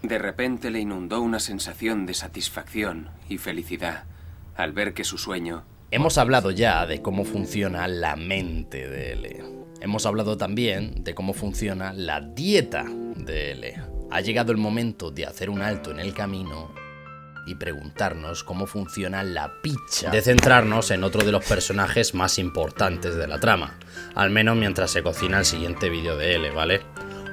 De repente le inundó una sensación de satisfacción y felicidad al ver que su sueño... Hemos hablado ya de cómo funciona la mente de L. Hemos hablado también de cómo funciona la dieta de L. Ha llegado el momento de hacer un alto en el camino y preguntarnos cómo funciona la picha, de centrarnos en otro de los personajes más importantes de la trama, al menos mientras se cocina el siguiente vídeo de L, ¿vale?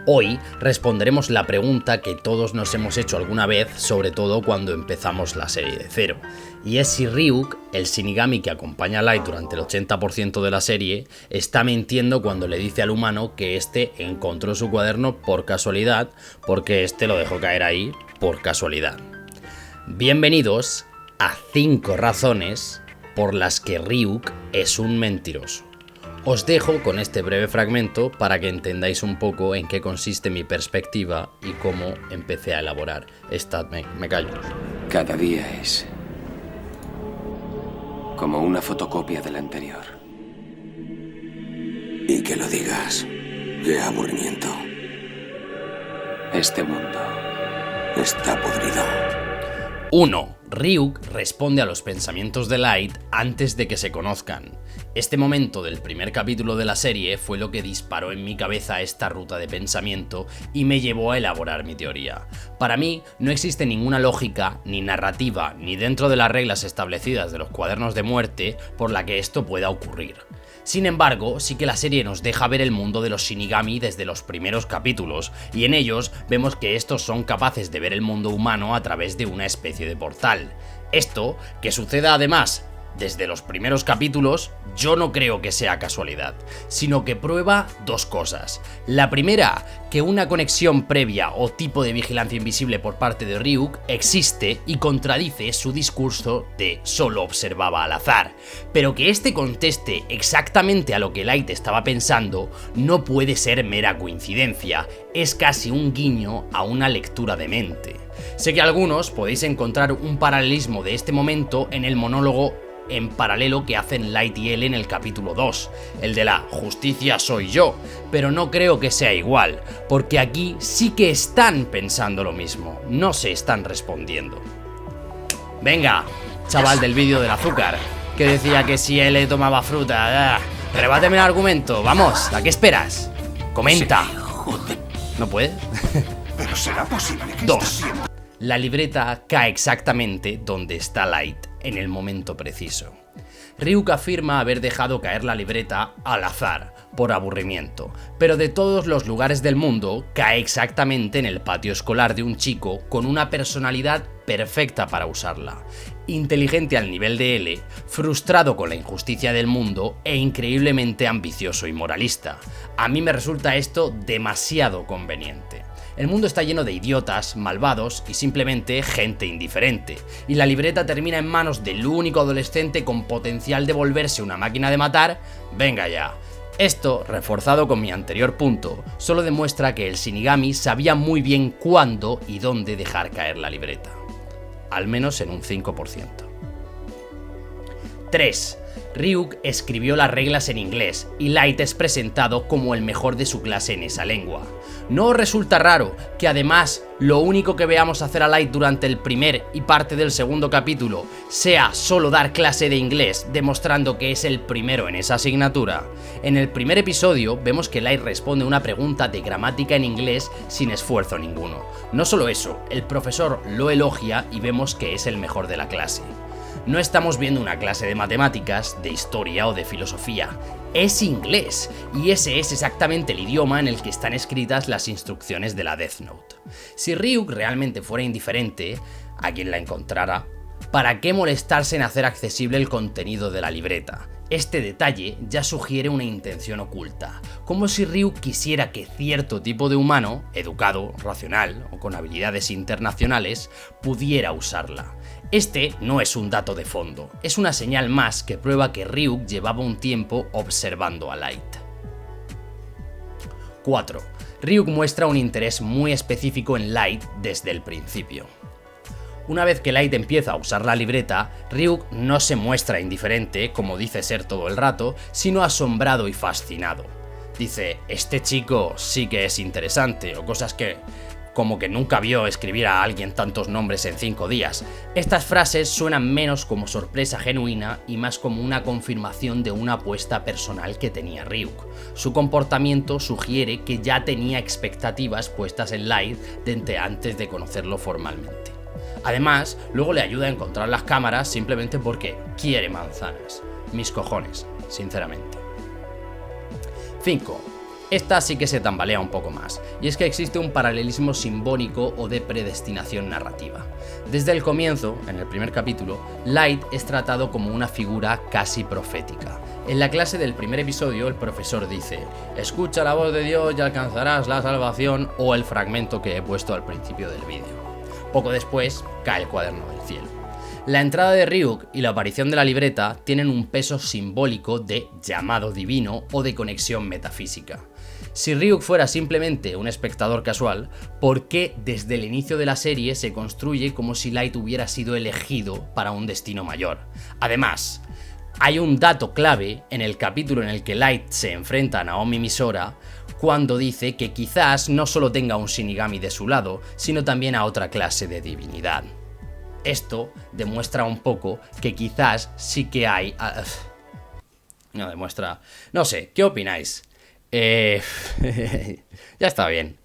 Hoy responderemos la pregunta que todos nos hemos hecho alguna vez, sobre todo cuando empezamos la serie de cero, y es si Ryuk, el Shinigami que acompaña a Light durante el 80% de la serie, está mintiendo cuando le dice al humano que este encontró su cuaderno por casualidad, porque este lo dejó caer ahí por casualidad. Bienvenidos a 5 razones por las que Ryuk es un mentiroso. Os dejo con este breve fragmento para que entendáis un poco en qué consiste mi perspectiva y cómo empecé a elaborar esta... Me callo. Cada día es como una fotocopia del anterior. Y que lo digas. Qué aburrimiento. Este mundo está podrido. 1. Ryuk responde a los pensamientos de Light antes de que se conozcan. Este momento del primer capítulo de la serie fue lo que disparó en mi cabeza esta ruta de pensamiento y me llevó a elaborar mi teoría. Para mí no existe ninguna lógica, ni narrativa, ni dentro de las reglas establecidas de los cuadernos de muerte por la que esto pueda ocurrir. Sin embargo, sí que la serie nos deja ver el mundo de los Shinigami desde los primeros capítulos, y en ellos vemos que estos son capaces de ver el mundo humano a través de una especie de portal. Esto, que suceda además desde los primeros capítulos, yo no creo que sea casualidad, sino que prueba dos cosas. La primera, que una conexión previa o tipo de vigilancia invisible por parte de Ryuk existe y contradice su discurso de solo observaba al azar, pero que este conteste exactamente a lo que Light estaba pensando no puede ser mera coincidencia, es casi un guiño a una lectura de mente. Sé que algunos podéis encontrar un paralelismo de este momento en el monólogo en paralelo que hacen Light y L en el capítulo 2, el de la justicia soy yo, pero no creo que sea igual, porque aquí sí que están pensando lo mismo, no se están respondiendo. Venga, chaval del vídeo del azúcar, que decía que si L tomaba fruta, rebáteme el argumento, vamos, ¿a qué esperas? Comenta. Sí, joder. ¿No puede? Pero será posible que 2. La libreta cae exactamente donde está Light, en el momento preciso. Ryuk afirma haber dejado caer la libreta al azar, por aburrimiento, pero de todos los lugares del mundo cae exactamente en el patio escolar de un chico con una personalidad perfecta para usarla. Inteligente al nivel de L, frustrado con la injusticia del mundo e increíblemente ambicioso y moralista. A mí me resulta esto demasiado conveniente. El mundo está lleno de idiotas, malvados y simplemente gente indiferente, y la libreta termina en manos del único adolescente con potencial de volverse una máquina de matar. Venga ya. Esto, reforzado con mi anterior punto, solo demuestra que el Shinigami sabía muy bien cuándo y dónde dejar caer la libreta. Al menos en un 5%. 3. Ryuk escribió las reglas en inglés y Light es presentado como el mejor de su clase en esa lengua. ¿No os resulta raro que además lo único que veamos hacer a Light durante el primer y parte del segundo capítulo sea solo dar clase de inglés, demostrando que es el primero en esa asignatura? En el primer episodio vemos que Light responde una pregunta de gramática en inglés sin esfuerzo ninguno. No solo eso, el profesor lo elogia y vemos que es el mejor de la clase. No estamos viendo una clase de matemáticas, de historia o de filosofía. Es inglés, y ese es exactamente el idioma en el que están escritas las instrucciones de la Death Note. Si Ryuk realmente fuera indiferente, a quien la encontrara, ¿para qué molestarse en hacer accesible el contenido de la libreta? Este detalle ya sugiere una intención oculta, como si Ryuk quisiera que cierto tipo de humano, educado, racional o con habilidades internacionales, pudiera usarla. Este no es un dato de fondo, es una señal más que prueba que Ryuk llevaba un tiempo observando a Light. 4. Ryuk muestra un interés muy específico en Light desde el principio. Una vez que Light empieza a usar la libreta, Ryuk no se muestra indiferente, como dice ser todo el rato, sino asombrado y fascinado. Dice, este chico sí que es interesante, o cosas como que nunca vio escribir a alguien tantos nombres en 5 días. Estas frases suenan menos como sorpresa genuina y más como una confirmación de una apuesta personal que tenía Ryuk. Su comportamiento sugiere que ya tenía expectativas puestas en Light desde antes de conocerlo formalmente. Además, luego le ayuda a encontrar las cámaras simplemente porque quiere manzanas. Mis cojones, sinceramente. 5. Esta sí que se tambalea un poco más, y es que existe un paralelismo simbólico o de predestinación narrativa. Desde el comienzo, en el primer capítulo, Light es tratado como una figura casi profética. En la clase del primer episodio, el profesor dice: escucha la voz de Dios y alcanzarás la salvación, o el fragmento que he puesto al principio del vídeo. Poco después, cae el cuaderno del cielo. La entrada de Ryuk y la aparición de la libreta tienen un peso simbólico de llamado divino o de conexión metafísica. Si Ryuk fuera simplemente un espectador casual, ¿por qué desde el inicio de la serie se construye como si Light hubiera sido elegido para un destino mayor? Además, hay un dato clave en el capítulo en el que Light se enfrenta a Naomi Misora, cuando dice que quizás no solo tenga un Shinigami de su lado, sino también a otra clase de divinidad. Esto demuestra un poco que quizás sí que hay... No demuestra... No sé, ¿qué opináis? Ya está bien.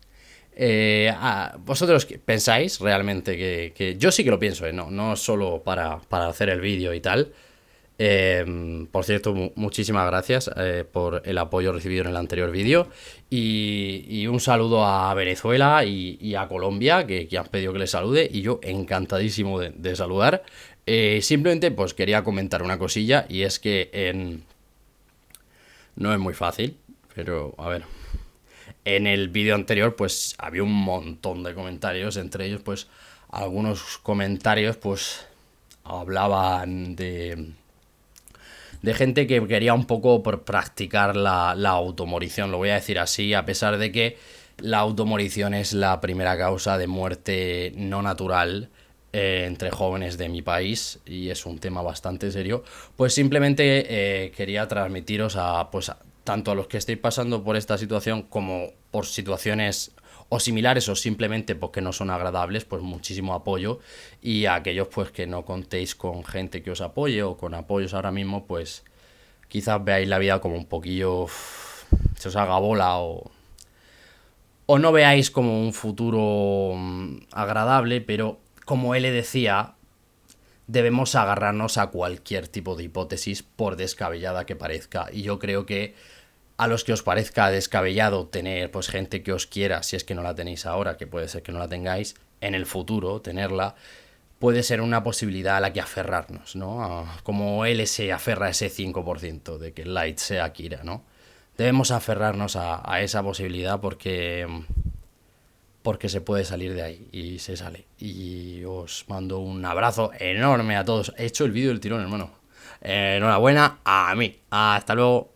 ¿Vosotros pensáis realmente que... Yo sí que lo pienso, no solo para hacer el vídeo y tal. Por cierto, muchísimas gracias por el apoyo recibido en el anterior vídeo. Y un saludo a Venezuela y a Colombia, que han pedido que les salude. Y yo encantadísimo de saludar. Simplemente pues quería comentar una cosilla. Y es que no es muy fácil, pero a ver, en el vídeo anterior pues había un montón de comentarios, entre ellos pues algunos comentarios pues hablaban de gente que quería un poco por practicar la automorición, lo voy a decir así, a pesar de que la automorición es la primera causa de muerte no natural entre jóvenes de mi país y es un tema bastante serio. Pues simplemente quería transmitiros tanto a los que estéis pasando por esta situación como por situaciones o similares o simplemente porque no son agradables, pues muchísimo apoyo, y a aquellos pues que no contéis con gente que os apoye o con apoyos ahora mismo, pues quizás veáis la vida como un poquillo se os haga bola o no veáis como un futuro agradable, pero como él le decía, debemos agarrarnos a cualquier tipo de hipótesis por descabellada que parezca, y yo creo que a los que os parezca descabellado tener pues gente que os quiera, si es que no la tenéis ahora, que puede ser que no la tengáis, en el futuro tenerla, puede ser una posibilidad a la que aferrarnos, ¿no? Como él se aferra a ese 5% de que Light sea Kira, ¿no? Debemos aferrarnos a esa posibilidad porque se puede salir de ahí y se sale. Y os mando un abrazo enorme a todos. He hecho el vídeo del tirón, hermano. Enhorabuena a mí. Hasta luego.